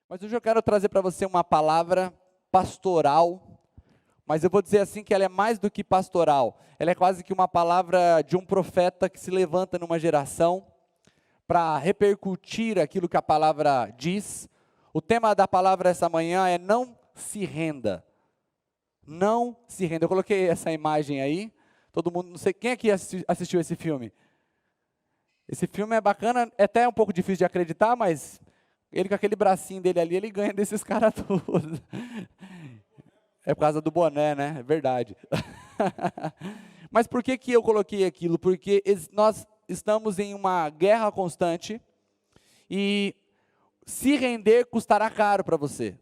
Mas hoje eu quero trazer para você uma palavra pastoral, mas eu vou dizer assim que ela é mais do que pastoral. Ela é quase que uma palavra de um profeta que se levanta numa geração para repercutir aquilo que a palavra diz. O tema da palavra essa manhã é não se renda. Não se renda. Eu coloquei essa imagem aí. Todo mundo, não sei quem aqui assistiu esse filme. Esse filme é bacana, é até um pouco difícil de acreditar, mas ele com aquele bracinho dele ali, ele ganha desses caras todos. É por causa do boné, né? É verdade. Mas por que eu coloquei aquilo? Porque nós estamos em uma guerra constante e se render custará caro para você.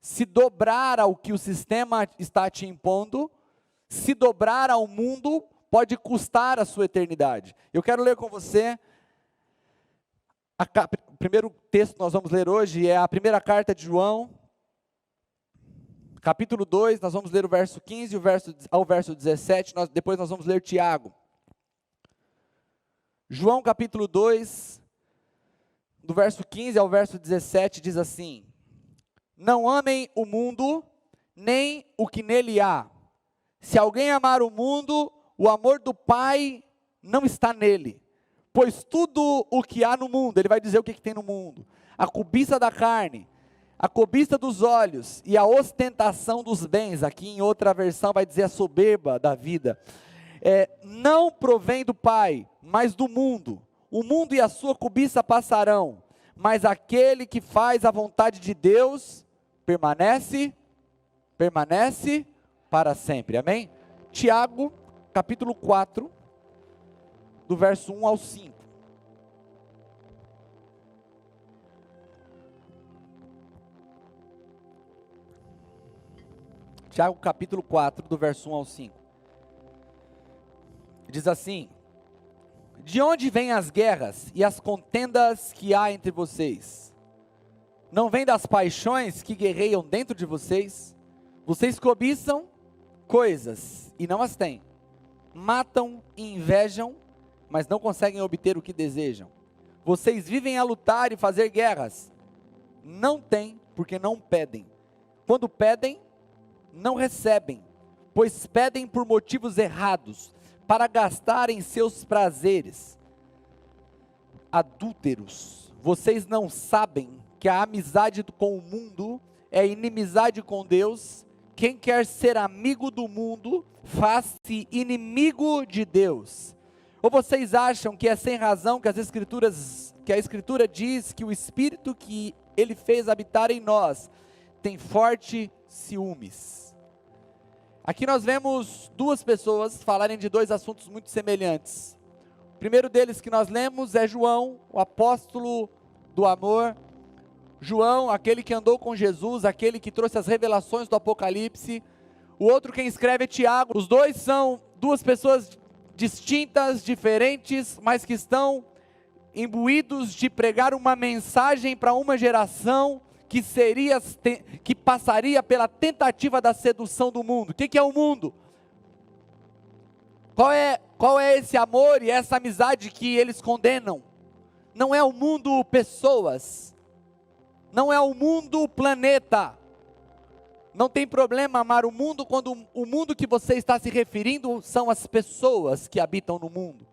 Se dobrar ao que o sistema está te impondo, se dobrar ao mundo, pode custar a sua eternidade. Eu quero ler com você, o primeiro texto que nós vamos ler hoje é a primeira carta de João, capítulo 2, nós vamos ler o verso 15 ao verso 17, depois nós vamos ler Tiago. João capítulo 2, do verso 15 ao verso 17, diz assim: não amem o mundo, nem o que nele há. Se alguém amar o mundo, o amor do Pai não está nele. Pois tudo o que há no mundo, ele vai dizer o que tem no mundo: a cobiça da carne, a cobiça dos olhos e a ostentação dos bens, aqui em outra versão vai dizer a soberba da vida, não provém do Pai, mas do mundo. O mundo e a sua cobiça passarão, mas aquele que faz a vontade de Deus permanece para sempre. Amém? Tiago, capítulo 4, do verso 1 ao 5. Tiago, capítulo 4, do verso 1 ao 5. Diz assim: de onde vêm as guerras e as contendas que há entre vocês? Não vêm das paixões que guerreiam dentro de vocês? Vocês cobiçam coisas e não as têm. Matam e invejam, mas não conseguem obter o que desejam. Vocês vivem a lutar e fazer guerras. Não têm, porque não pedem. Quando pedem, não recebem, pois pedem por motivos errados, para gastarem seus prazeres. Adúlteros, vocês não sabem que a amizade com o mundo é inimizade com Deus? Quem quer ser amigo do mundo, faz-se inimigo de Deus. Ou vocês acham que é sem razão que a Escritura diz que o Espírito que Ele fez habitar em nós tem forte ciúmes? Aqui nós vemos duas pessoas falarem de dois assuntos muito semelhantes. O primeiro deles que nós lemos é João, o apóstolo do amor. João, aquele que andou com Jesus, aquele que trouxe as revelações do Apocalipse. O outro quem escreve é Tiago. Os dois são duas pessoas distintas, diferentes, mas que estão imbuídos de pregar uma mensagem para uma geração que passaria pela tentativa da sedução do mundo. O que é o mundo? Qual é esse amor e essa amizade que eles condenam? Não é o mundo pessoas, não é o mundo planeta. Não tem problema amar o mundo quando o mundo que você está se referindo são as pessoas que habitam no mundo.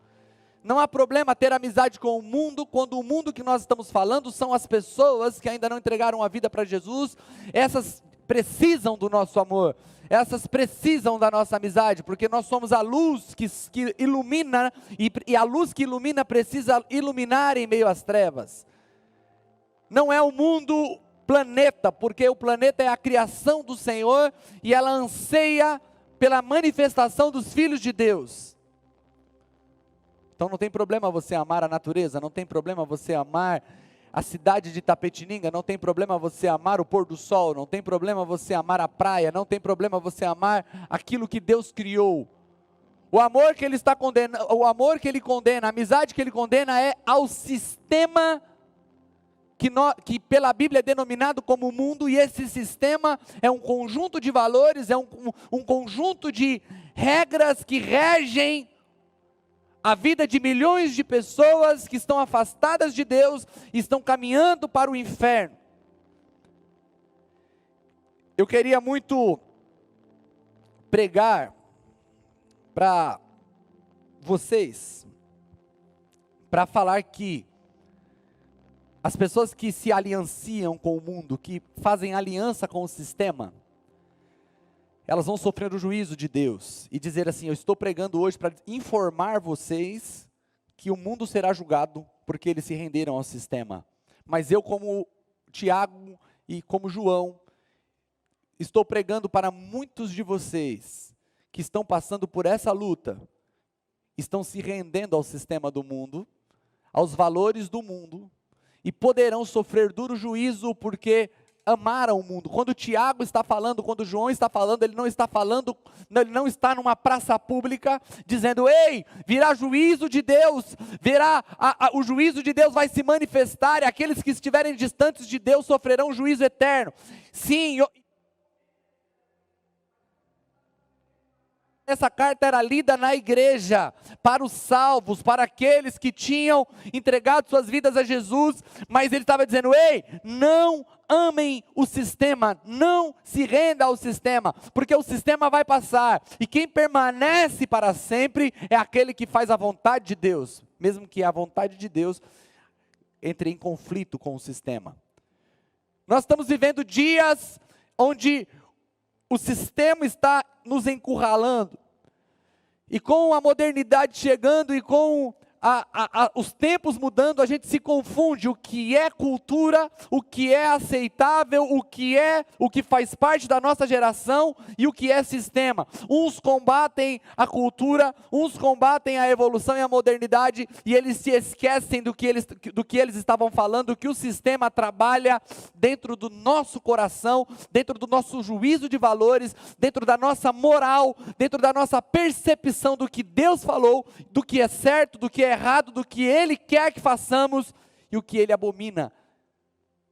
Não há problema ter amizade com o mundo quando o mundo que nós estamos falando são as pessoas que ainda não entregaram a vida para Jesus. Essas precisam do nosso amor, essas precisam da nossa amizade, porque nós somos a luz que ilumina, e a luz que ilumina precisa iluminar em meio às trevas. Não é o mundo planeta, porque o planeta é a criação do Senhor e ela anseia pela manifestação dos filhos de Deus. Então não tem problema você amar a natureza, não tem problema você amar a cidade de Itapetininga, não tem problema você amar o pôr do sol, não tem problema você amar a praia, não tem problema você amar aquilo que Deus criou. O amor que ele está condenando, o amor que ele condena, a amizade que ele condena é ao sistema que pela Bíblia é denominado como mundo, e esse sistema é um conjunto de valores, é um conjunto de regras que regem a vida de milhões de pessoas que estão afastadas de Deus e estão caminhando para o inferno. eu queria muito pregar para vocês, para falar que as pessoas que se alianciam com o mundo, que fazem aliança com o sistema, elas vão sofrer o juízo de Deus, e dizer assim: eu estou pregando hoje para informar vocês que o mundo será julgado, porque eles se renderam ao sistema. Mas eu, como Tiago e como João, estou pregando para muitos de vocês, que estão passando por essa luta, estão se rendendo ao sistema do mundo, aos valores do mundo, e poderão sofrer duro juízo, porque amaram o mundo. Quando Tiago está falando, quando João está falando, ele não está numa praça pública, dizendo: ei, virá juízo de Deus, o juízo de Deus vai se manifestar, e aqueles que estiverem distantes de Deus sofrerão juízo eterno. Sim, essa carta era lida na igreja, para os salvos, para aqueles que tinham entregado suas vidas a Jesus, mas ele estava dizendo: ei, não amem o sistema, não se renda ao sistema, porque o sistema vai passar, e quem permanece para sempre é aquele que faz a vontade de Deus, mesmo que a vontade de Deus entre em conflito com o sistema. Nós estamos vivendo dias onde o sistema está nos encurralando, e com a modernidade chegando, e com os tempos mudando, a gente se confunde o que é cultura, o que é aceitável, o que faz parte da nossa geração e o que é sistema. Uns combatem a cultura, uns combatem a evolução e a modernidade, e eles se esquecem do que eles estavam falando, que o sistema trabalha dentro do nosso coração, dentro do nosso juízo de valores, dentro da nossa moral, dentro da nossa percepção do que Deus falou, do que é certo, do que é errado, do que Ele quer que façamos e o que Ele abomina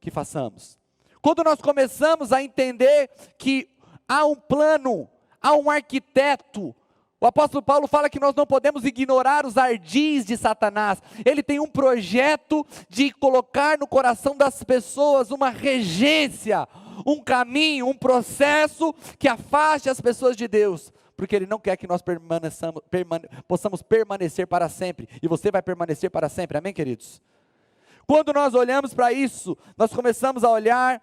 que façamos. Quando nós começamos a entender que há um plano, há um arquiteto, o apóstolo Paulo fala que nós não podemos ignorar os ardis de Satanás. Ele tem um projeto de colocar no coração das pessoas uma regência, um caminho, um processo que afaste as pessoas de Deus, porque Ele não quer que nós possamos permanecer para sempre, e você vai permanecer para sempre, amém, queridos? Quando nós olhamos para isso, nós começamos a olhar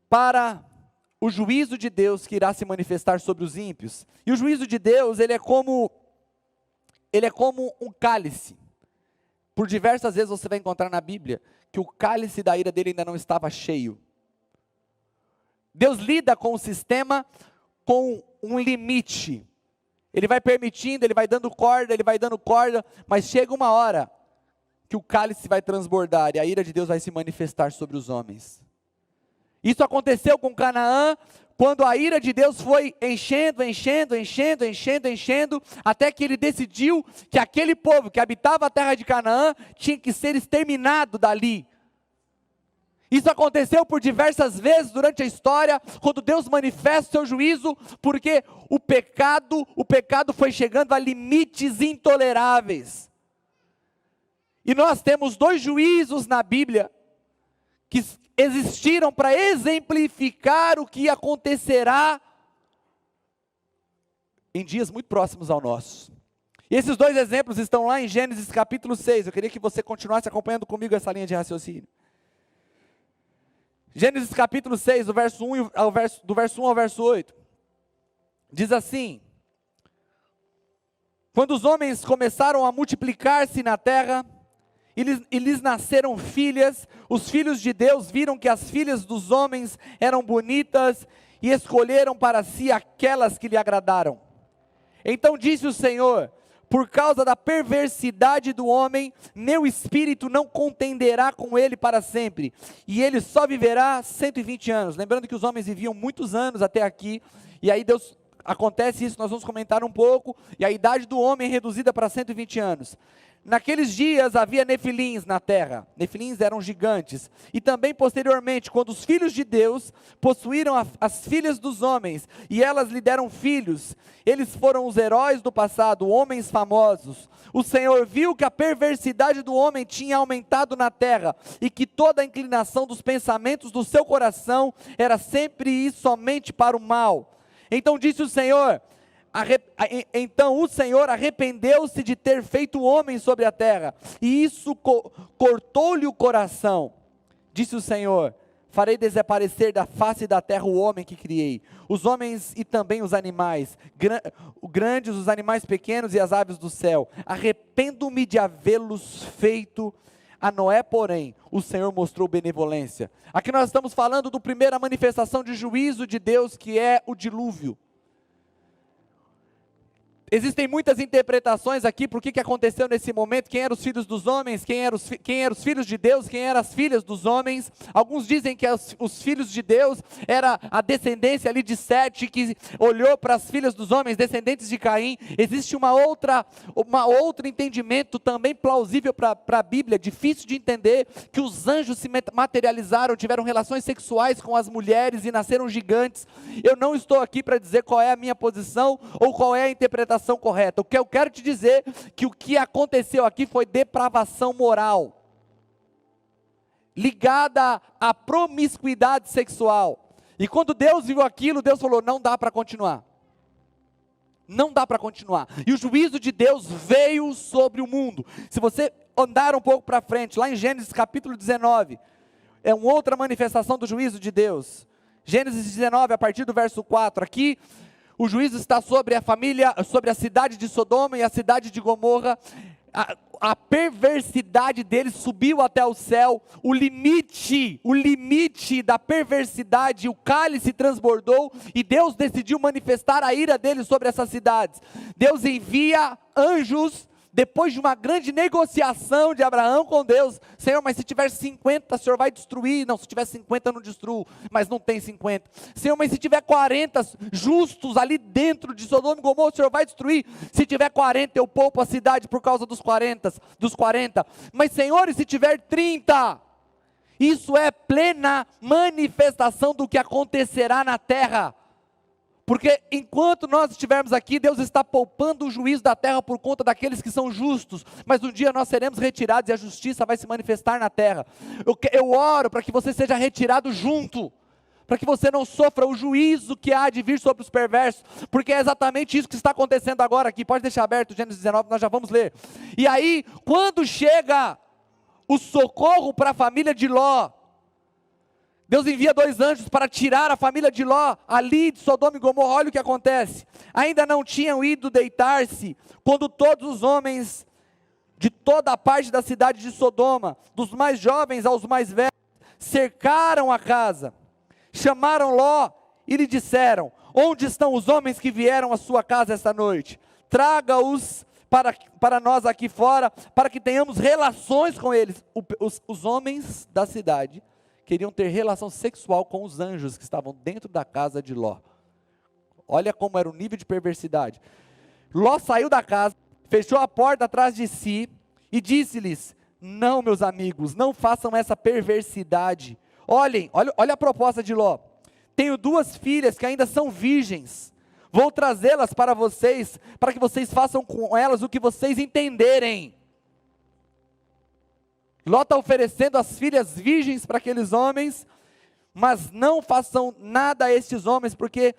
para o juízo de Deus que irá se manifestar sobre os ímpios, e o juízo de Deus, ele é como um cálice. Por diversas vezes você vai encontrar na Bíblia, que o cálice da ira dele ainda não estava cheio. Deus lida com o sistema com um limite, Ele vai permitindo, Ele vai dando corda, mas chega uma hora, que o cálice vai transbordar, e a ira de Deus vai se manifestar sobre os homens. Isso aconteceu com Canaã, quando a ira de Deus foi enchendo, até que Ele decidiu que aquele povo que habitava a terra de Canaã, tinha que ser exterminado dali. Isso aconteceu por diversas vezes durante a história, quando Deus manifesta o seu juízo, porque o pecado foi chegando a limites intoleráveis. E nós temos dois juízos na Bíblia, que existiram para exemplificar o que acontecerá em dias muito próximos ao nosso. E esses dois exemplos estão lá em Gênesis capítulo 6, eu queria que você continuasse acompanhando comigo essa linha de raciocínio. Gênesis capítulo 6, do verso 1 ao verso 8, diz assim: quando os homens começaram a multiplicar-se na terra, e lhes nasceram filhas, os filhos de Deus viram que as filhas dos homens eram bonitas, e escolheram para si aquelas que lhe agradaram. Então disse o Senhor: por causa da perversidade do homem, meu espírito não contenderá com ele para sempre, e ele só viverá 120 anos. Lembrando que os homens viviam muitos anos até aqui, e aí acontece isso, nós vamos comentar um pouco, e a idade do homem é reduzida para 120 anos. Naqueles dias havia nefilins na terra. Nefilins eram gigantes. E também posteriormente, quando os filhos de Deus possuíram as filhas dos homens, e elas lhe deram filhos, eles foram os heróis do passado, homens famosos. O Senhor viu que a perversidade do homem tinha aumentado na terra, e que toda a inclinação dos pensamentos do seu coração era sempre e somente para o mal. Então disse o Senhor... Então o Senhor arrependeu-se de ter feito o homem sobre a terra, e isso cortou-lhe o coração. Disse o Senhor: farei desaparecer da face da terra o homem que criei, os homens e também os animais, grandes, os animais pequenos e as aves do céu. Arrependo-me de havê-los feito. A Noé, porém, o Senhor mostrou benevolência. Aqui nós estamos falando da primeira manifestação de juízo de Deus, que é o dilúvio. Existem muitas interpretações aqui para o que aconteceu nesse momento, quem eram os filhos dos homens, quem eram os filhos de Deus, quem eram as filhas dos homens. Alguns dizem que os filhos de Deus era a descendência ali de Sete, que olhou para as filhas dos homens, descendentes de Caim. Existe uma outro entendimento também plausível para a Bíblia, difícil de entender, que os anjos se materializaram, tiveram relações sexuais com as mulheres e nasceram gigantes. Eu não estou aqui para dizer qual é a minha posição ou qual é a interpretação correta. O que eu quero te dizer que o que aconteceu aqui foi depravação moral, ligada à promiscuidade sexual. E quando Deus viu aquilo, Deus falou: não dá para continuar. Não dá para continuar. E o juízo de Deus veio sobre o mundo. Se você andar um pouco para frente, lá em Gênesis capítulo 19, é uma outra manifestação do juízo de Deus. Gênesis 19, a partir do verso 4, aqui o juízo está sobre a família, sobre a cidade de Sodoma e a cidade de Gomorra. A perversidade deles subiu até o céu, o limite da perversidade, o cálice transbordou, e Deus decidiu manifestar a ira dele sobre essas cidades. Deus envia anjos, depois de uma grande negociação de Abraão com Deus: Senhor, mas se tiver 50, o Senhor vai destruir. Não, se tiver 50 eu não destruo, mas não tem 50. Senhor, mas se tiver 40 justos ali dentro de Sodoma e Gomorra, o Senhor vai destruir. Se tiver 40 eu poupo a cidade por causa dos 40. Mas Senhor, e se tiver 30? Isso é plena manifestação do que acontecerá na terra. Porque enquanto nós estivermos aqui, Deus está poupando o juízo da terra por conta daqueles que são justos, mas um dia nós seremos retirados e a justiça vai se manifestar na terra. Eu oro para que você seja retirado junto, para que você não sofra o juízo que há de vir sobre os perversos, porque é exatamente isso que está acontecendo agora aqui. Pode deixar aberto Gênesis 19, nós já vamos ler. E aí, quando chega o socorro para a família de Ló, Deus envia 2 anjos para tirar a família de Ló ali de Sodoma e Gomorra. Olha o que acontece. Ainda não tinham ido deitar-se, quando todos os homens de toda a parte da cidade de Sodoma, dos mais jovens aos mais velhos, cercaram a casa. Chamaram Ló e lhe disseram: onde estão os homens que vieram à sua casa esta noite? Traga-os para nós aqui fora, para que tenhamos relações com eles. Os homens da cidade queriam ter relação sexual com os anjos que estavam dentro da casa de Ló. Olha como era o nível de perversidade. Ló saiu da casa, fechou a porta atrás de si e disse-lhes: não, meus amigos, não façam essa perversidade. Olha a proposta de Ló: tenho 2 filhas que ainda são virgens, vou trazê-las para vocês, para que vocês façam com elas o que vocês entenderem. Ló está oferecendo as filhas virgens para aqueles homens, mas não façam nada a estes homens, porque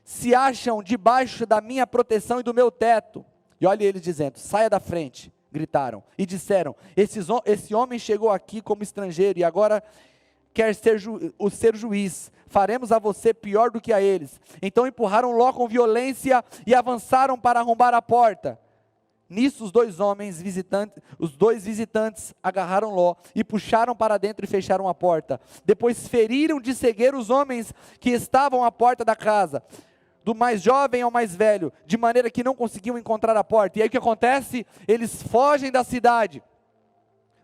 se acham debaixo da minha proteção e do meu teto. E olha eles dizendo: saia da frente, gritaram, e disseram: esse homem chegou aqui como estrangeiro, e agora quer ser juiz, faremos a você pior do que a eles. Então empurraram Ló com violência, e avançaram para arrombar a porta. Nisso os 2 visitantes agarraram Ló e puxaram para dentro e fecharam a porta. Depois feriram de cegueira os homens que estavam à porta da casa, do mais jovem ao mais velho, de maneira que não conseguiam encontrar a porta. E aí o que acontece? Eles fogem da cidade.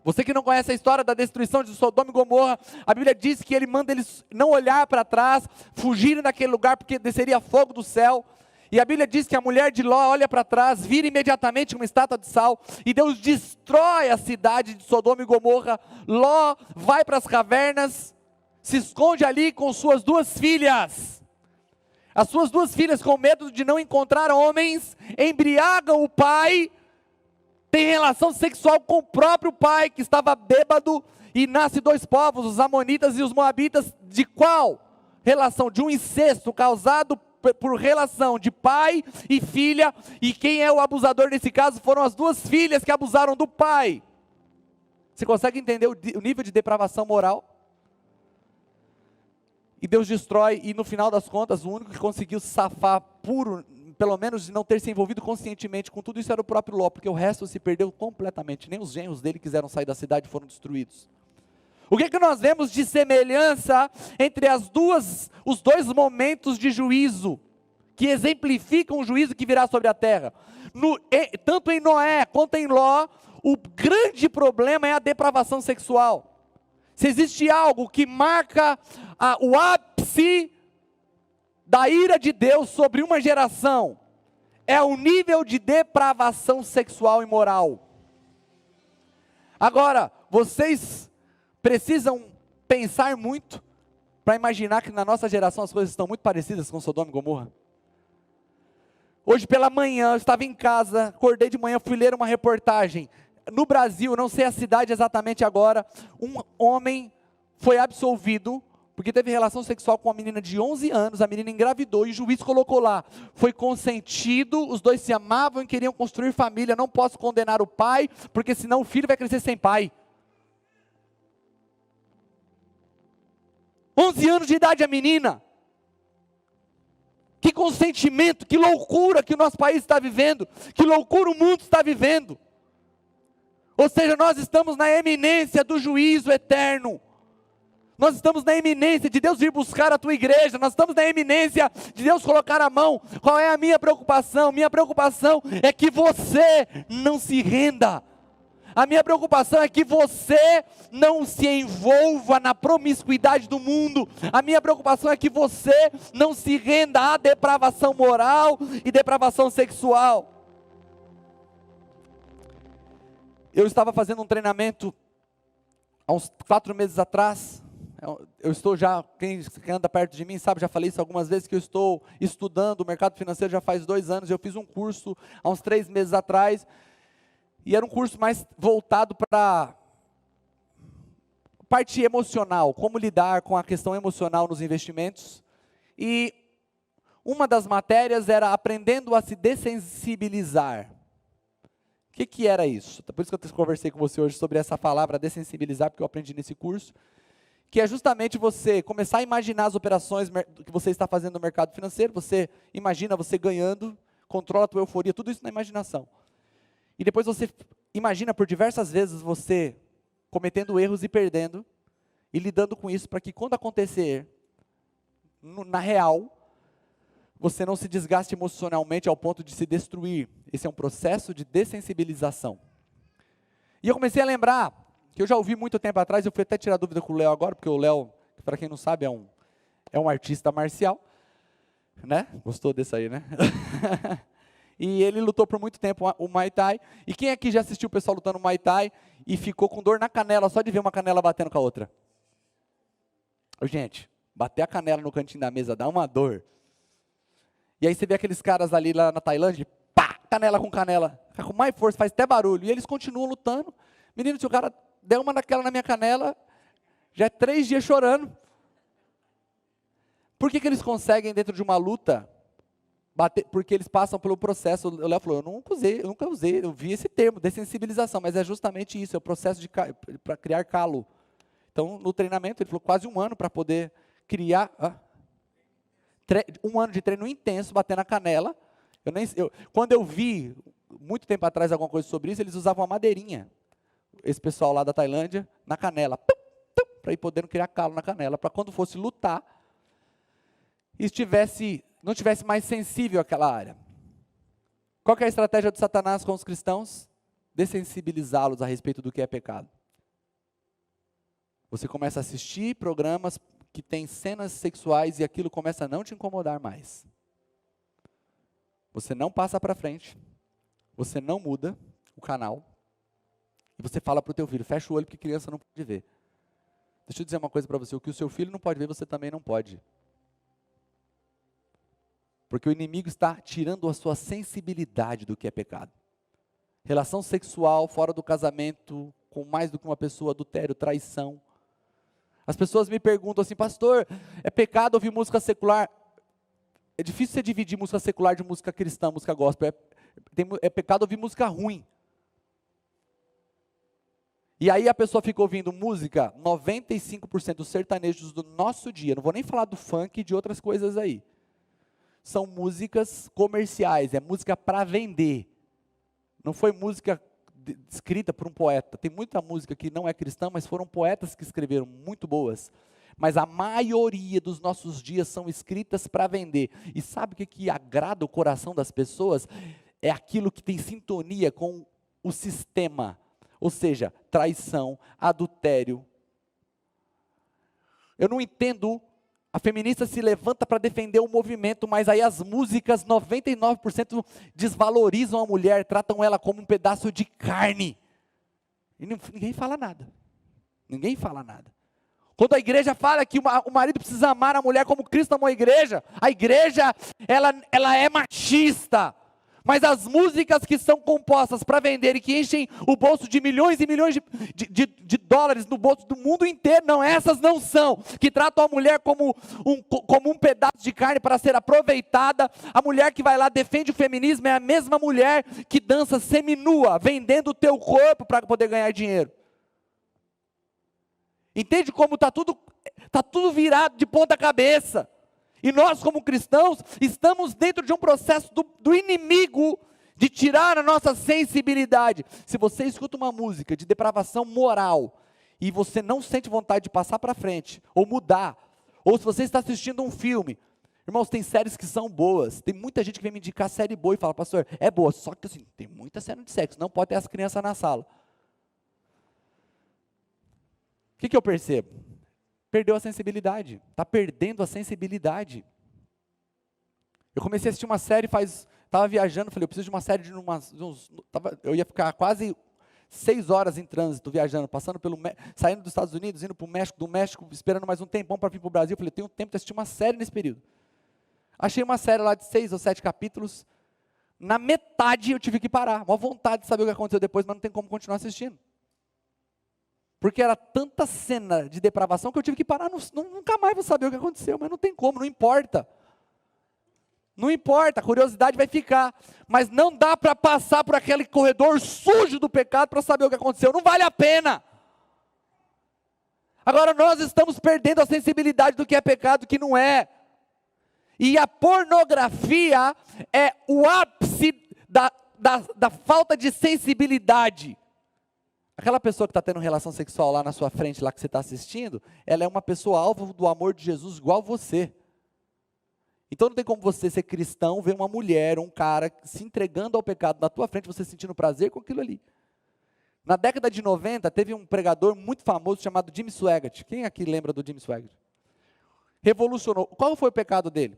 Você que não conhece a história da destruição de Sodoma e Gomorra, a Bíblia diz que ele manda eles não olhar para trás, fugirem daquele lugar, porque desceria fogo do céu. E a Bíblia diz que a mulher de Ló olha para trás, vira imediatamente uma estátua de sal, e Deus destrói a cidade de Sodoma e Gomorra. Ló vai para as cavernas, se esconde ali com suas 2 filhas. As suas 2 filhas, com medo de não encontrar homens, embriagam o pai, tem relação sexual com o próprio pai, que estava bêbado, e nasce 2 povos, os amonitas e os moabitas. De qual relação? De um incesto causado por relação de pai e filha, e quem é o abusador nesse caso foram as 2 filhas que abusaram do pai. Você consegue entender o nível de depravação moral? E Deus destrói, e no final das contas, o único que conseguiu safar puro, pelo menos de não ter se envolvido conscientemente com tudo isso, era o próprio Ló, porque o resto se perdeu completamente, nem os genros dele quiseram sair da cidade e foram destruídos. O que é que nós vemos de semelhança entre os 2 momentos de juízo, que exemplificam o juízo que virá sobre a terra? Tanto em Noé quanto em Ló, o grande problema é a depravação sexual. Se existe algo que marca o ápice da ira de Deus sobre uma geração, é o nível de depravação sexual e moral. Agora, vocês precisam pensar muito para imaginar que na nossa geração as coisas estão muito parecidas com Sodoma e Gomorra. Hoje pela manhã, eu estava em casa, acordei de manhã, fui ler uma reportagem. No Brasil, não sei a cidade exatamente agora, um homem foi absolvido porque teve relação sexual com uma menina de 11 anos, a menina engravidou e o juiz colocou lá, foi consentido, os 2 se amavam e queriam construir família, não posso condenar o pai, porque senão o filho vai crescer sem pai. 11 anos de idade a menina. Que consentimento, que loucura que o nosso país está vivendo, que loucura o mundo está vivendo. Ou seja, nós estamos na eminência do juízo eterno. Nós estamos na eminência de Deus vir buscar a tua igreja, nós estamos na eminência de Deus colocar a mão. Qual é a minha preocupação? Minha preocupação é que você não se renda. A minha preocupação é que você não se envolva na promiscuidade do mundo. A minha preocupação é que você não se renda à depravação moral e depravação sexual. Eu estava fazendo um treinamento há uns 4 meses atrás. Eu estou já, quem anda perto de mim sabe, já falei isso algumas vezes, que eu estou estudando o mercado financeiro já faz 2 anos. Eu fiz um curso há uns 3 meses atrás. E era um curso mais voltado para parte emocional, como lidar com a questão emocional nos investimentos. E uma das matérias era aprendendo a se dessensibilizar. O que era isso? Por isso que eu conversei com você hoje sobre essa palavra, dessensibilizar, porque eu aprendi nesse curso. Que é justamente você começar a imaginar as operações que você está fazendo no mercado financeiro. Você imagina você ganhando, controla a tua euforia, tudo isso na imaginação. E depois você imagina por diversas vezes você cometendo erros e perdendo, e lidando com isso para que quando acontecer, na real, você não se desgaste emocionalmente ao ponto de se destruir. Esse é um processo de dessensibilização. E eu comecei a lembrar, que eu já ouvi muito tempo atrás, eu fui até tirar dúvida com o Léo agora, porque o Léo, para quem não sabe, é um artista marcial, né? Gostou desse aí, né? E ele lutou por muito tempo o Muay Thai. E quem aqui já assistiu o pessoal lutando Muay Thai e ficou com dor na canela só de ver uma canela batendo com a outra? Gente, bater a canela no cantinho da mesa dá uma dor. E aí você vê aqueles caras ali lá na Tailândia, pá, canela com canela, com mais força, faz até barulho. E eles continuam lutando. Menino, se o cara der uma daquela na minha canela, já é 3 dias chorando. Por que eles conseguem dentro de uma luta bater? Porque eles passam pelo processo. O Léo falou, eu nunca usei, eu vi esse termo, dessensibilização, mas é justamente isso, é o processo para criar calo. Então, no treinamento, ele falou quase 1 ano para poder criar, 1 ano de treino intenso, bater na canela. Quando eu vi, muito tempo atrás, alguma coisa sobre isso, eles usavam uma madeirinha, esse pessoal lá da Tailândia, na canela, para ir podendo criar calo na canela, para quando fosse lutar, não tivesse mais sensível àquela área. Qual que é a estratégia de Satanás com os cristãos? Dessensibilizá-los a respeito do que é pecado. Você começa a assistir programas que têm cenas sexuais e aquilo começa a não te incomodar mais. Você não passa para frente, você não muda o canal, e você fala para o teu filho, fecha o olho porque criança não pode ver. Deixa eu dizer uma coisa para você, o que o seu filho não pode ver, você também não pode. Porque o inimigo está tirando a sua sensibilidade do que é pecado. Relação sexual fora do casamento, com mais do que uma pessoa, adultério, traição. As pessoas me perguntam assim, pastor, é pecado ouvir música secular? É difícil você dividir música secular de música cristã, música gospel. É pecado ouvir música ruim. E aí a pessoa fica ouvindo música, 95% dos sertanejos do nosso dia, não vou nem falar do funk e de outras coisas aí. São músicas comerciais, é música para vender. Não foi música escrita por um poeta. Tem muita música que não é cristã, mas foram poetas que escreveram, muito boas. Mas a maioria dos nossos dias são escritas para vender. E sabe o que agrada o coração das pessoas? É aquilo que tem sintonia com o sistema. Ou seja, traição, adultério. Eu não entendo, a feminista se levanta para defender o movimento, mas aí as músicas, 99% desvalorizam a mulher, tratam ela como um pedaço de carne. E ninguém fala nada. Ninguém fala nada. Quando a igreja fala que o marido precisa amar a mulher como Cristo amou a igreja ela é machista. Mas as músicas que são compostas para vender e que enchem o bolso de milhões e milhões de dólares no bolso do mundo inteiro, não, essas não são, que tratam a mulher como um pedaço de carne para ser aproveitada. A mulher que vai lá defende o feminismo é a mesma mulher que dança seminua, vendendo o teu corpo para poder ganhar dinheiro. Entende como está tudo virado de ponta cabeça? E nós, como cristãos, estamos dentro de um processo do inimigo de tirar a nossa sensibilidade. Se você escuta uma música de depravação moral e você não sente vontade de passar para frente, ou mudar, ou se você está assistindo um filme, irmãos, tem séries que são boas. Tem muita gente que vem me indicar série boa e fala, pastor, é boa, só que assim, tem muita cena de sexo, não pode ter as crianças na sala. O que eu percebo? Perdeu a sensibilidade, está perdendo a sensibilidade. Eu comecei a assistir uma série estava viajando, falei, eu preciso de uma série eu ia ficar quase 6 horas em trânsito, viajando, saindo dos Estados Unidos, indo para o México, do México, esperando mais um tempão para vir para o Brasil, falei, eu tenho tempo de assistir uma série nesse período. Achei uma série lá de 6 ou 7 capítulos, na metade eu tive que parar, uma vontade de saber o que aconteceu depois, mas não tem como continuar assistindo. Porque era tanta cena de depravação que eu tive que parar, nunca mais vou saber o que aconteceu, mas não tem como, não importa. Não importa, a curiosidade vai ficar, mas não dá para passar por aquele corredor sujo do pecado para saber o que aconteceu, não vale a pena. Agora nós estamos perdendo a sensibilidade do que é pecado e do que não é. E a pornografia é o ápice da falta de sensibilidade. Aquela pessoa que está tendo relação sexual lá na sua frente, lá que você está assistindo, ela é uma pessoa alvo do amor de Jesus igual você. Então não tem como você ser cristão, ver uma mulher, um cara se entregando ao pecado na tua frente, você sentindo prazer com aquilo ali. Na década de 90, teve um pregador muito famoso chamado Jim Swaggart. Quem aqui lembra do Jim Swaggart? Revolucionou. Qual foi o pecado dele?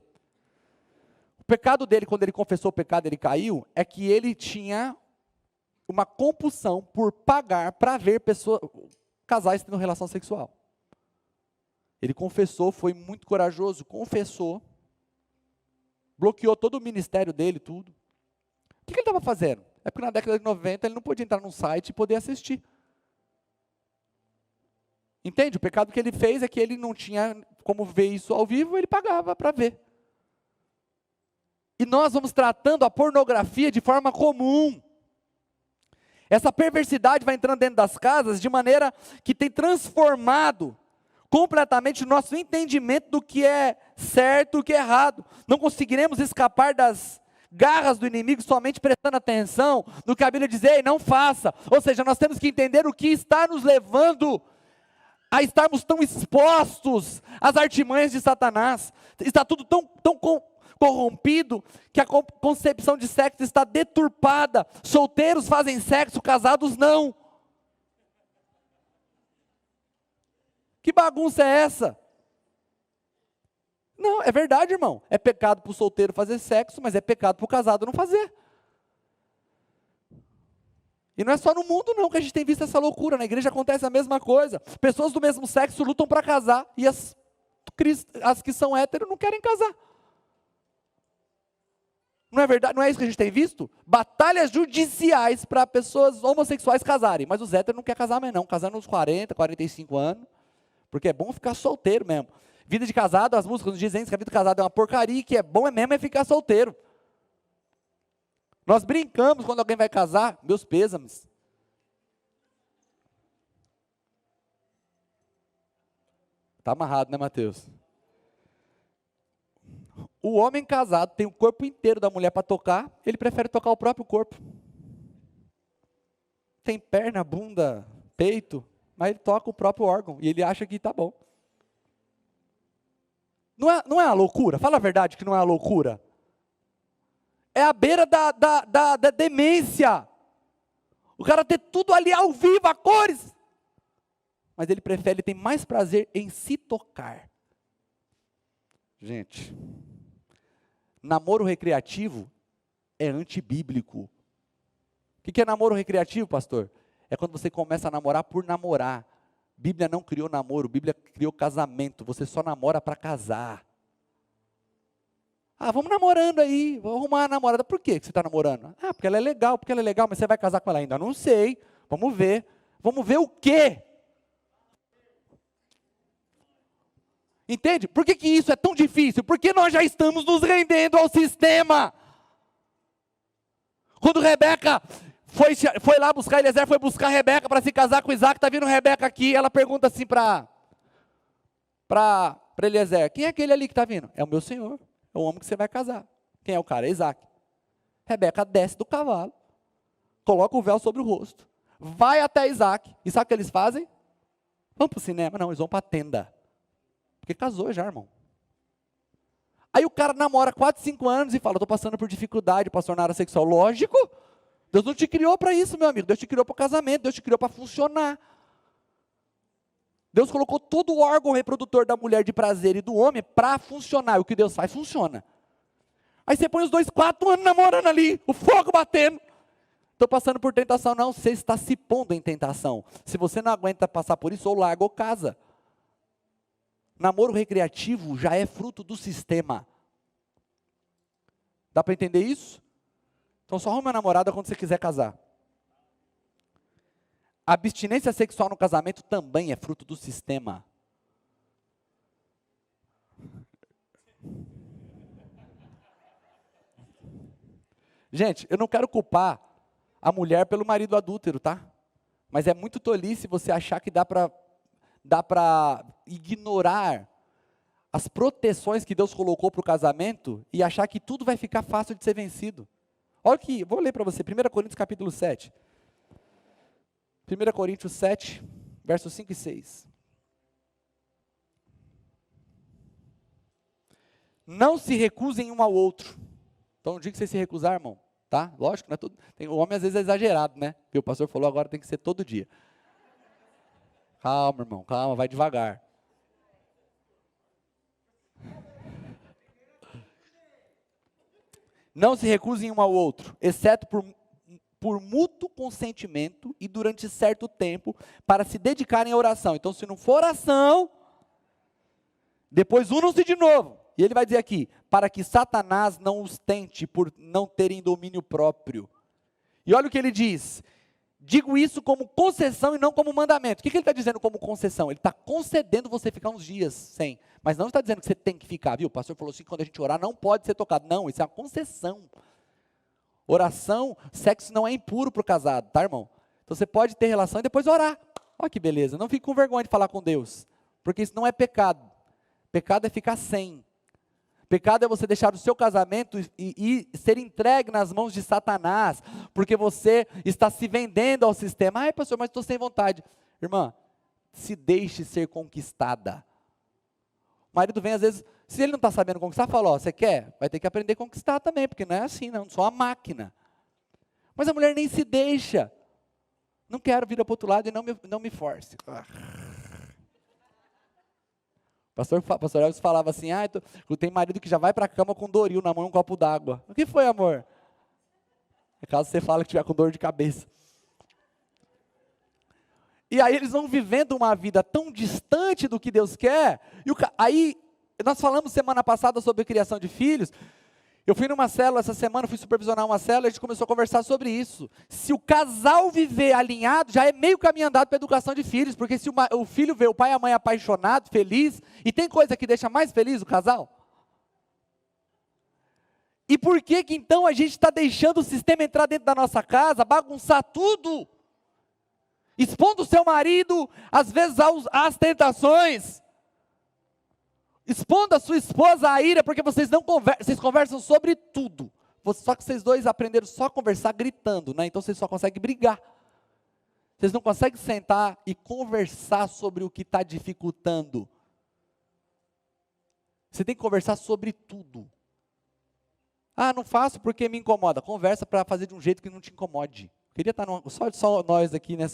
O pecado dele, quando ele confessou o pecado, ele caiu, é que ele tinha uma compulsão por pagar para ver casais tendo relação sexual. Ele confessou, foi muito corajoso, confessou, bloqueou todo o ministério dele, tudo. O que ele estava fazendo? É porque na década de 90 ele não podia entrar num site e poder assistir. Entende? O pecado que ele fez é que ele não tinha como ver isso ao vivo, ele pagava para ver. E nós vamos tratando a pornografia de forma comum. Essa perversidade vai entrando dentro das casas de maneira que tem transformado completamente o nosso entendimento do que é certo e o que é errado. Não conseguiremos escapar das garras do inimigo somente prestando atenção no que a Bíblia diz, ei, não faça. Ou seja, nós temos que entender o que está nos levando a estarmos tão expostos às artimanhas de Satanás. Está tudo tão corrompido, que a concepção de sexo está deturpada. Solteiros fazem sexo, casados não. Que bagunça é essa? Não, é verdade, irmão. É pecado para o solteiro fazer sexo, mas é pecado para o casado não fazer. E não é só no mundo não que a gente tem visto essa loucura. Na igreja acontece a mesma coisa. Pessoas do mesmo sexo lutam para casar e as que são héteros não querem casar. Não é verdade? Não é isso que a gente tem visto? Batalhas judiciais para pessoas homossexuais casarem. Mas os héteros não querem casar mais não. Casando nos 40, 45 anos. Porque é bom ficar solteiro mesmo. Vida de casado, as músicas nos dizem que a vida de casado é uma porcaria e que é bom mesmo é ficar solteiro. Nós brincamos quando alguém vai casar, meus pêsames. Está amarrado, né, Mateus? O homem casado tem o corpo inteiro da mulher para tocar, ele prefere tocar o próprio corpo. Tem perna, bunda, peito, mas ele toca o próprio órgão e ele acha que está bom. Não é uma loucura? Fala a verdade que não é uma loucura. É a beira da demência. O cara ter tudo ali ao vivo, a cores. Mas ele prefere, ele tem mais prazer em se tocar. Gente, namoro recreativo é antibíblico. O que é namoro recreativo, pastor? É quando você começa a namorar por namorar. Bíblia não criou namoro, Bíblia criou casamento. Você só namora para casar. Ah, vamos namorando aí, vamos arrumar uma namorada. Por que você está namorando? Ah, porque ela é legal, mas você vai casar com ela ainda? Não sei, vamos ver. Vamos ver o quê? Entende? Por que isso é tão difícil? Porque nós já estamos nos rendendo ao sistema. Quando Rebeca foi lá buscar, Eliezer foi buscar Rebeca para se casar com Isaac, está vindo Rebeca aqui, ela pergunta assim para Eliezer, quem é aquele ali que está vindo? É o meu senhor, é o homem que você vai casar. Quem é o cara? É Isaac. Rebeca desce do cavalo, coloca o véu sobre o rosto, vai até Isaac, e sabe o que eles fazem? Vamos para o cinema? Não, eles vão para a tenda. Porque casou já, irmão. Aí o cara namora 4, 5 anos e fala, estou passando por dificuldade, pastor, na área sexual. Lógico, Deus não te criou para isso, meu amigo. Deus te criou para o casamento, Deus te criou para funcionar. Deus colocou todo o órgão reprodutor da mulher de prazer e do homem para funcionar. E o que Deus faz, funciona. Aí você põe os dois 4 anos namorando ali, o fogo batendo. Estou passando por tentação. Não, você está se pondo em tentação. Se você não aguenta passar por isso, ou larga ou casa. Namoro recreativo já é fruto do sistema. Dá para entender isso? Então só arruma uma namorada quando você quiser casar. A abstinência sexual no casamento também é fruto do sistema. Gente, eu não quero culpar a mulher pelo marido adúltero, tá? Mas é muito tolice você achar que dá para ignorar as proteções que Deus colocou para o casamento e achar que tudo vai ficar fácil de ser vencido. Olha aqui, vou ler para você, 1 Coríntios capítulo 7. 1 Coríntios 7, versos 5 e 6. Não se recusem um ao outro. Então, no dia que você se recusar, irmão, tá? Lógico, não é todo, o homem às vezes é exagerado, né? Porque o pastor falou agora tem que ser todo dia. Calma, irmão, calma, vai devagar. Não se recusem um ao outro, exceto por mútuo consentimento e durante certo tempo, para se dedicarem à oração. Então, se não for oração, depois unam-se de novo. E ele vai dizer aqui, para que Satanás não os tente por não terem domínio próprio. E olha o que ele diz, digo isso como concessão e não como mandamento. O que ele está dizendo como concessão? Ele está concedendo você ficar uns dias sem, mas não está dizendo que você tem que ficar, viu? O pastor falou assim, quando a gente orar não pode ser tocado. Não, isso é uma concessão. Oração, sexo não é impuro para o casado, tá, irmão? Então você pode ter relação e depois orar. Olha que beleza, não fique com vergonha de falar com Deus, porque isso não é pecado. Pecado é ficar sem. Pecado é você deixar o seu casamento e ser entregue nas mãos de Satanás, porque você está se vendendo ao sistema. Ai, pastor, mas estou sem vontade. Irmã, se deixe ser conquistada. O marido vem às vezes, se ele não está sabendo conquistar, fala, ó, você quer? Vai ter que aprender a conquistar também, porque não é assim, não sou uma máquina. Mas a mulher nem se deixa. Não quero vir para o outro lado e não me force. Pastor Elvis falava assim, tem marido que já vai para a cama com Doril na mão e um copo d'água. O que foi, amor? É caso você fale que tiver com dor de cabeça. E aí eles vão vivendo uma vida tão distante do que Deus quer. Aí, nós falamos semana passada sobre criação de filhos. Eu fui numa célula essa semana, fui supervisionar uma célula, e a gente começou a conversar sobre isso. Se o casal viver alinhado, já é meio caminho andado para a educação de filhos, porque se o filho vê o pai e a mãe apaixonados, felizes, e tem coisa que deixa mais feliz o casal? E por que então a gente está deixando o sistema entrar dentro da nossa casa, bagunçar tudo? Expondo o seu marido, às vezes, às tentações. Expondo a sua esposa à ira, porque vocês conversam sobre tudo. Só que vocês dois aprenderam só a conversar gritando, né? Então vocês só conseguem brigar. Vocês não conseguem sentar e conversar sobre o que está dificultando. Você tem que conversar sobre tudo. Não faço porque me incomoda. Conversa para fazer de um jeito que não te incomode. Queria estar só nós aqui, né?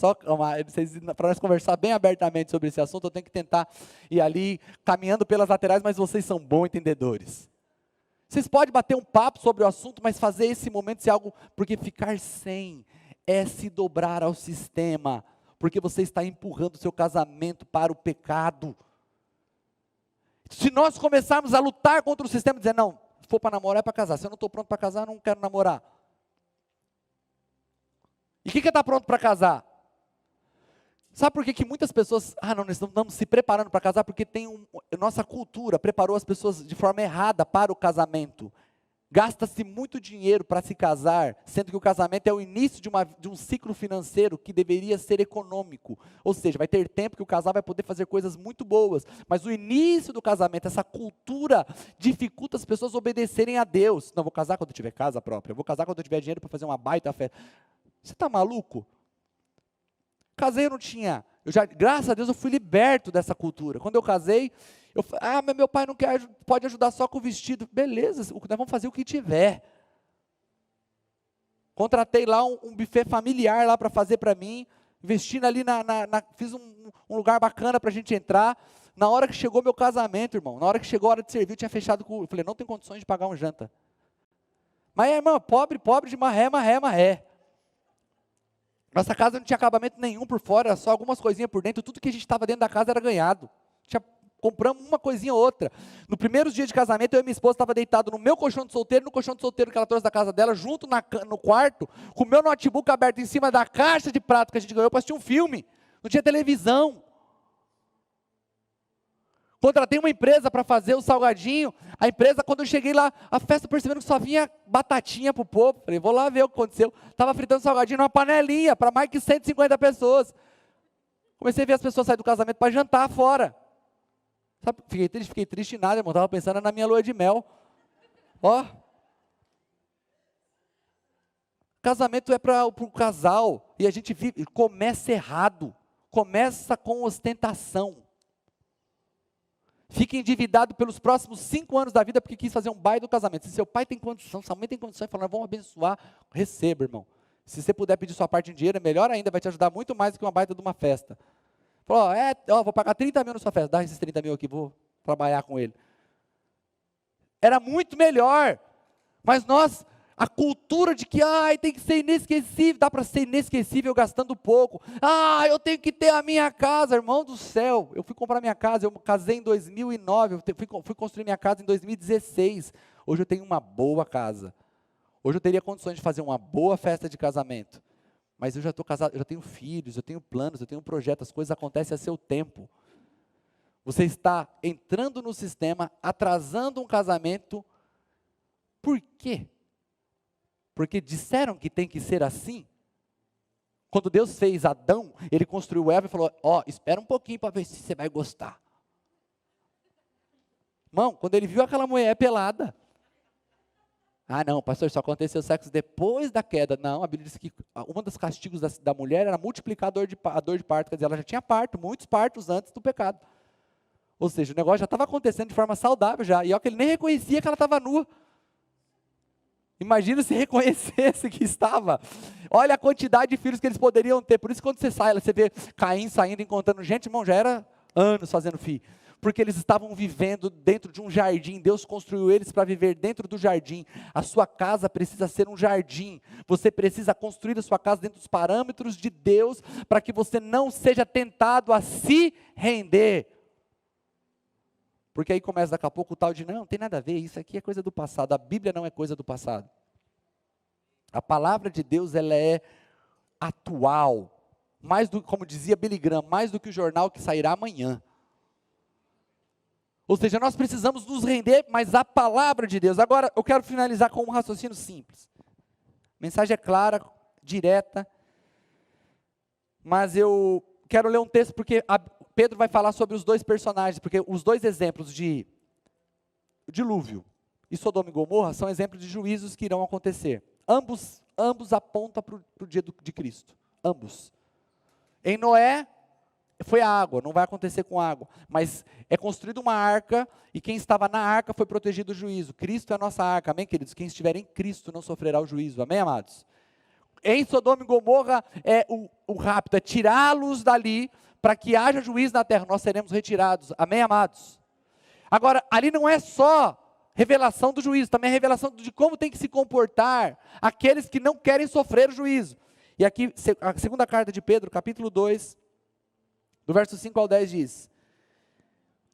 Para nós conversar bem abertamente sobre esse assunto, eu tenho que tentar ir ali, caminhando pelas laterais, mas vocês são bons entendedores. Vocês podem bater um papo sobre o assunto, mas fazer esse momento ser algo, porque ficar sem é se dobrar ao sistema, porque você está empurrando o seu casamento para o pecado. Se nós começarmos a lutar contra o sistema, dizer, não, se for para namorar é para casar, se eu não estou pronto para casar, eu não quero namorar. E o que é estar pronto para casar? Sabe por que muitas pessoas, nós estamos se preparando para casar, porque nossa cultura preparou as pessoas de forma errada para o casamento. Gasta-se muito dinheiro para se casar, sendo que o casamento é o início de um ciclo financeiro que deveria ser econômico. Ou seja, vai ter tempo que o casal vai poder fazer coisas muito boas, mas o início do casamento, essa cultura, dificulta as pessoas obedecerem a Deus. Não, vou casar quando eu tiver casa própria, vou casar quando eu tiver dinheiro para fazer uma baita festa. Você está maluco? Casei, eu não tinha. Graças a Deus, eu fui liberto dessa cultura. Quando eu casei, eu falei, mas meu pai não pode ajudar só com o vestido. Beleza, nós vamos fazer o que tiver. Contratei lá um buffet familiar lá para fazer para mim, investindo ali, fiz um lugar bacana para a gente entrar. Na hora que chegou meu casamento, irmão, na hora que chegou a hora de servir, eu tinha fechado com. Eu falei, não tem condições de pagar um janta. Mas, irmão, pobre de marré. Nossa casa não tinha acabamento nenhum por fora, só algumas coisinhas por dentro, tudo que a gente estava dentro da casa era ganhado. Compramos uma coisinha ou outra. No primeiro dia de casamento, eu e minha esposa estavam deitados no meu colchão de solteiro, no colchão de solteiro que ela trouxe da casa dela, junto no quarto, com o meu notebook aberto em cima da caixa de prato que a gente ganhou para assistir um filme. Não tinha televisão. Contratei uma empresa para fazer o salgadinho. A empresa, quando eu cheguei lá, a festa percebendo que só vinha batatinha para o povo. Falei, vou lá ver o que aconteceu. Estava fritando salgadinho numa panelinha para mais que 150 pessoas. Comecei a ver as pessoas saírem do casamento para jantar fora. Sabe, fiquei triste nada, irmão. Estava pensando na minha lua de mel. Casamento é para o casal. E a gente começa errado. Começa com ostentação. Fica endividado pelos próximos 5 anos da vida porque quis fazer um baile do casamento. Se seu pai tem condição, sua mãe tem condição, e falar, vamos abençoar, receba, irmão. Se você puder pedir sua parte em dinheiro, é melhor ainda, vai te ajudar muito mais do que uma baita de uma festa. Falou, vou pagar 30 mil na sua festa, dá esses 30 mil aqui, vou trabalhar com ele. Era muito melhor, mas a cultura de que, tem que ser inesquecível, dá para ser inesquecível gastando pouco. Eu tenho que ter a minha casa, irmão do céu. Eu fui comprar minha casa, eu casei em 2009, fui construir minha casa em 2016. Hoje eu tenho uma boa casa. Hoje eu teria condições de fazer uma boa festa de casamento. Mas eu já estou casado, eu já tenho filhos, eu tenho planos, eu tenho um projeto, as coisas acontecem a seu tempo. Você está entrando no sistema, atrasando um casamento. Por quê? Porque disseram que tem que ser assim. Quando Deus fez Adão, Ele construiu Eva e falou, espera um pouquinho para ver se você vai gostar. Irmão, quando ele viu aquela mulher pelada, não, pastor, só aconteceu sexo depois da queda. Não, a Bíblia diz que um dos castigos da mulher era multiplicar a dor de parto, quer dizer, ela já tinha muitos partos antes do pecado. Ou seja, o negócio já estava acontecendo de forma saudável já, e que ele nem reconhecia que ela estava nua. Imagina se reconhecesse que estava. Olha a quantidade de filhos que eles poderiam ter. Por isso, quando você sai, você vê Caim saindo, encontrando gente, irmão, já era anos fazendo filho. porque eles estavam vivendo dentro de um jardim. Deus construiu eles para viver dentro do jardim. A sua casa precisa ser um jardim. Você precisa construir a sua casa dentro dos parâmetros de Deus, para que você não seja tentado a se render. Porque aí começa daqui a pouco o tal de, não tem nada a ver, isso aqui é coisa do passado. A Bíblia não é coisa do passado. A palavra de Deus, ela é atual. Mais do, como dizia Billy Graham, mais do que o jornal que sairá amanhã. Ou seja, nós precisamos nos render, mas a palavra de Deus. Agora, eu quero finalizar com um raciocínio simples. A mensagem é clara, direta, mas eu quero ler um texto, porque Pedro vai falar sobre os dois personagens, porque os dois exemplos de dilúvio e Sodoma e Gomorra são exemplos de juízos que irão acontecer. Ambos apontam para o dia de Cristo. Ambos. Em Noé, foi a água, não vai acontecer com água, mas é construída uma arca, e quem estava na arca foi protegido do juízo. Cristo é a nossa arca, amém, queridos? Quem estiver em Cristo não sofrerá o juízo, amém, amados? Em Sodoma e Gomorra, é o rápido, é tirá-los dali, para que haja juízo na terra, nós seremos retirados, amém, amados? Agora, ali não é só revelação do juízo, também é revelação de como tem que se comportar aqueles que não querem sofrer o juízo. E aqui, a segunda carta de Pedro, capítulo 2, do verso 5 ao 10 diz: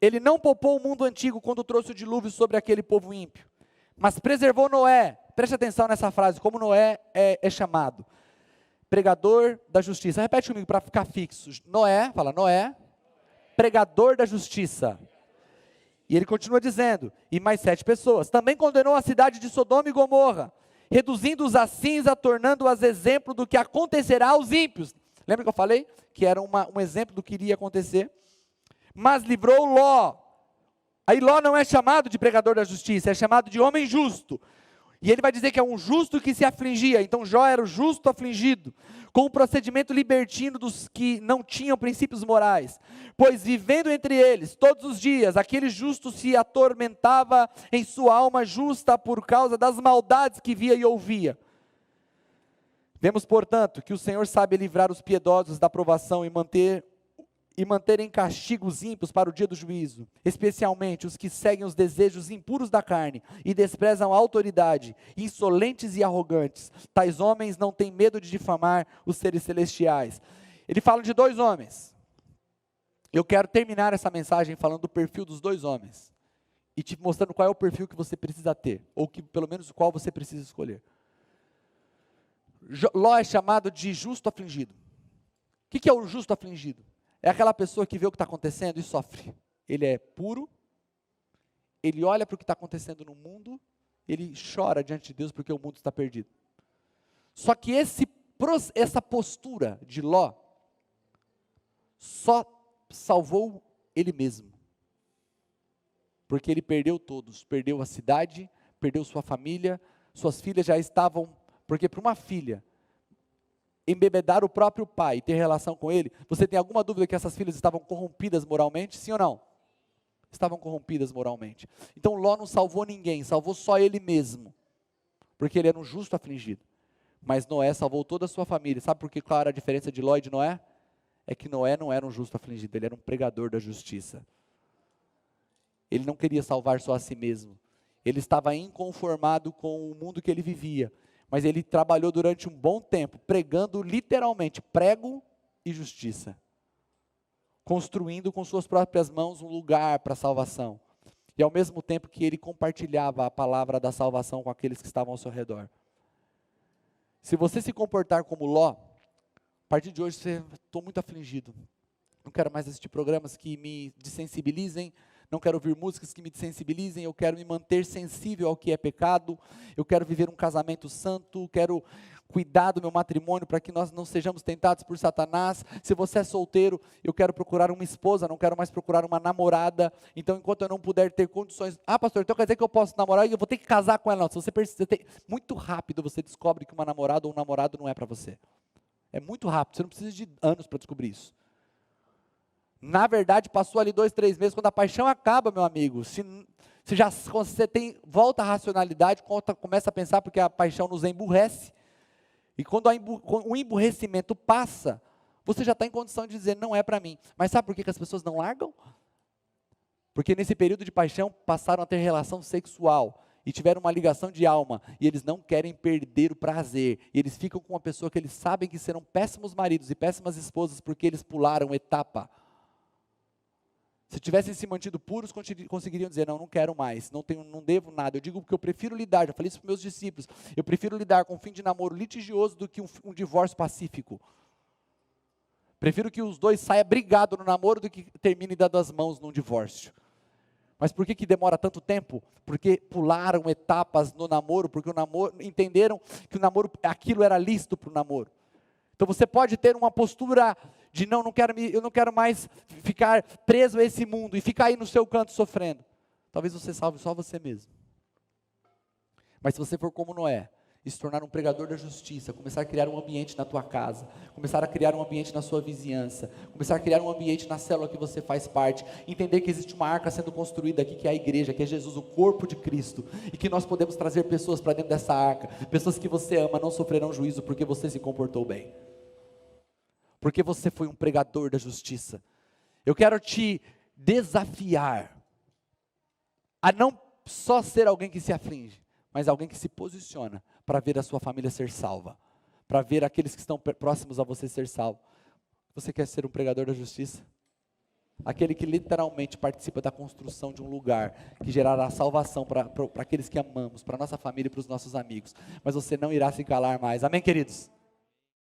Ele não poupou o mundo antigo quando trouxe o dilúvio sobre aquele povo ímpio, mas preservou Noé. Preste atenção nessa frase, como Noé é chamado. Pregador da justiça. Repete comigo para ficar fixo. Noé, fala Noé, pregador da justiça. E ele continua dizendo, e mais 7 pessoas. Também condenou a cidade de Sodoma e Gomorra, reduzindo-os a cinza, tornando-as exemplo do que acontecerá aos ímpios. Lembra que eu falei? Que era um exemplo do que iria acontecer. Mas livrou Ló. Aí Ló não é chamado de pregador da justiça, é chamado de homem justo. E ele vai dizer que é um justo que se afligia. Então Jó era o justo afligido, com o procedimento libertino dos que não tinham princípios morais. Pois vivendo entre eles, todos os dias, aquele justo se atormentava em sua alma justa por causa das maldades que via e ouvia. Vemos, portanto, que o Senhor sabe livrar os piedosos da provação e manter em castigo os ímpios para o dia do juízo, especialmente os que seguem os desejos impuros da carne e desprezam a autoridade, insolentes e arrogantes. Tais homens não têm medo de difamar os seres celestiais. Ele fala de 2 homens. Eu quero terminar essa mensagem falando do perfil dos 2 homens e te mostrando qual é o perfil que você precisa ter, ou que pelo menos o qual você precisa escolher. Ló é chamado de justo afligido. O que é o justo afligido? É aquela pessoa que vê o que está acontecendo e sofre. Ele é puro, ele olha para o que está acontecendo no mundo, ele chora diante de Deus porque o mundo está perdido. Só que essa postura de Ló só salvou ele mesmo. Porque ele perdeu todos, perdeu a cidade, perdeu sua família, suas filhas já estavam... Porque para uma filha embebedar o próprio pai e ter relação com ele, você tem alguma dúvida que essas filhas estavam corrompidas moralmente? Sim ou não? Estavam corrompidas moralmente. Então Ló não salvou ninguém, salvou só ele mesmo. Porque ele era um justo afligido. Mas Noé salvou toda a sua família. Sabe por que qual era a diferença de Ló e de Noé? É que Noé não era um justo afligido, ele era um pregador da justiça. Ele não queria salvar só a si mesmo. Ele estava inconformado com o mundo que ele vivia. Mas ele trabalhou durante um bom tempo, pregando literalmente, prego e justiça. Construindo com suas próprias mãos um lugar para a salvação. E ao mesmo tempo que ele compartilhava a palavra da salvação com aqueles que estavam ao seu redor. Se você se comportar como Ló, a partir de hoje você, estou muito afligido. Não quero mais assistir programas que me desensibilizem. Não quero ouvir músicas que me desensibilizem, eu quero me manter sensível ao que é pecado, eu quero viver um casamento santo, quero cuidar do meu matrimônio para que nós não sejamos tentados por Satanás. Se você é solteiro, eu quero procurar uma esposa, não quero mais procurar uma namorada. Então, enquanto eu não puder ter condições... Ah, pastor, então quer dizer que eu posso namorar e eu vou ter que casar com ela? Não, se você perceber, muito rápido você descobre que uma namorada ou um namorado não é para você. É muito rápido, você não precisa de anos para descobrir isso. Na verdade, passou ali 2, 3 meses, quando a paixão acaba, meu amigo, quando você volta à racionalidade, começa a pensar, porque a paixão nos emburrece, e quando o emburrecimento passa, você já está em condição de dizer, não é para mim. Mas sabe por que as pessoas não largam? Porque nesse período de paixão passaram a ter relação sexual e tiveram uma ligação de alma, e eles não querem perder o prazer, e eles ficam com uma pessoa que eles sabem que serão péssimos maridos e péssimas esposas, porque eles pularam etapa. Se tivessem se mantido puros, conseguiriam dizer, não quero mais, não devo nada. Eu digo porque eu prefiro lidar, já falei isso para meus discípulos, eu prefiro lidar com um fim de namoro litigioso do que um divórcio pacífico. Prefiro que os dois saiam brigados no namoro do que terminem dando as mãos num divórcio. Mas por que demora tanto tempo? Porque pularam etapas no namoro, porque entenderam que o namoro, aquilo era lícito para o namoro. Então você pode ter uma postura de eu não quero mais ficar preso a esse mundo e ficar aí no seu canto sofrendo. Talvez você salve só você mesmo. Mas se você for como Noé, e se tornar um pregador da justiça, começar a criar um ambiente na tua casa, começar a criar um ambiente na sua vizinhança, começar a criar um ambiente na célula que você faz parte, entender que existe uma arca sendo construída aqui, que é a igreja, que é Jesus, o corpo de Cristo, e que nós podemos trazer pessoas para dentro dessa arca, pessoas que você ama não sofrerão juízo porque você se comportou bem, porque você foi um pregador da justiça. Eu quero te desafiar a não só ser alguém que se aflige, mas alguém que se posiciona para ver a sua família ser salva, para ver aqueles que estão próximos a você ser salvo. Você quer ser um pregador da justiça? Aquele que literalmente participa da construção de um lugar que gerará salvação para aqueles que amamos, para a nossa família e para os nossos amigos. Mas você não irá se calar mais. Amém, queridos?